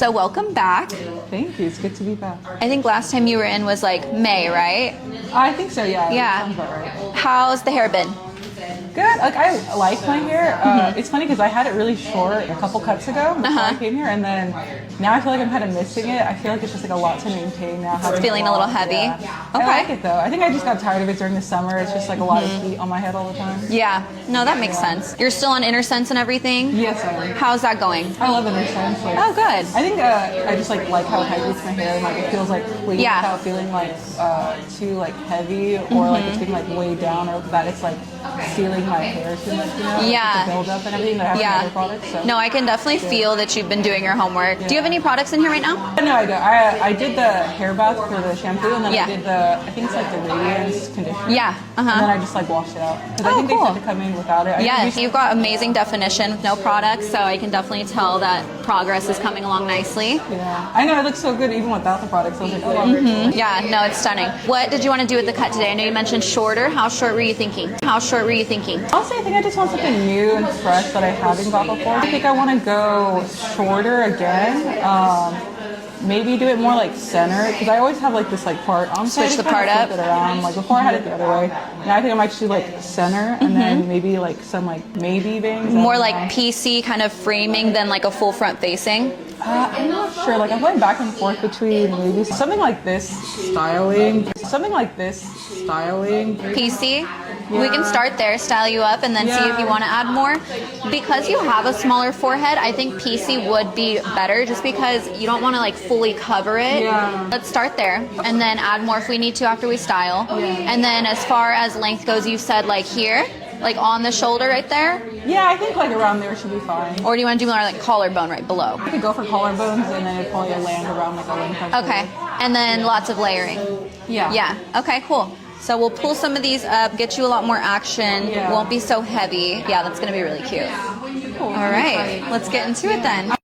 So welcome back. Thank you. It's good to be back. I think last time you were in was like May, right? I think so, yeah. Yeah. Sounds about right. How's the hair been? Good. Like, I like my hair. It's funny because I had it really short a couple cuts ago before I came here, and then now I feel like I'm kind of missing it. I feel like it's just like a lot to maintain now. It's feeling a little heavy. Yeah. Okay. I like it though. I think I just got tired of it during the summer. It's just like a lot of heat on my head all the time. Yeah. No, that makes sense. You're still on InterSense and everying? Yes, I am. How's that going? I love InterSense. Like, Oh, good. I think I just like how it hydrates my hair and like it feels like clean without feeling like too like heavy or like it's being like way down or that it's like sealing my hair too much, you know? Yeah. The buildup and everything that I have in other products. So. No, I can definitely feel that you've been doing your homework. Do you have any products in here right now? No, I don't. I did the hair bath for the shampoo and then I did I think it's like the Radiance conditioner. Yeah. And then I just like washed it out. Because I think they said to come in without it. Yes, you've got amazing definition with no products, so I can definitely tell that progress is coming along nicely. Yeah. I know, it looks so good even without the products. I was like, oh, wow. Yeah, no, it's stunning. What did you want to do with the cut today? I know you mentioned shorter. How short were you thinking? How short were you thinking? Honestly, I think I just want something new and fresh that I haven't got before. I think I want to go shorter again. Maybe do it more like center because I always have like this like part. Switch the part up. It around. Like before I had it the other way. Now I think I might just do like center and then maybe like some like maybe bangs. More like PC kind of framing than like a full front facing. I'm not sure. Like I'm going back and forth between maybe something like this styling, something like this styling. PC. We can start there, style you up, and then see if you want to add more. Because you have a smaller forehead, I think PC would be better just because you don't want to like fully cover it. Yeah. Let's start there and then add more if we need to after we style. And then as far as length goes, you said like here, like on the shoulder right there? Yeah, I think like around there should be fine. Or do you want to do more like collarbone right below? I could go for collarbones and then it'd probably land around like a length. Okay. And then lots of layering. Yeah. Yeah. Okay, cool. So we'll pull some of these up, get you a lot more action. Won't be so heavy. Yeah, that's going to be really cute. Cool. All right, let's get into it then.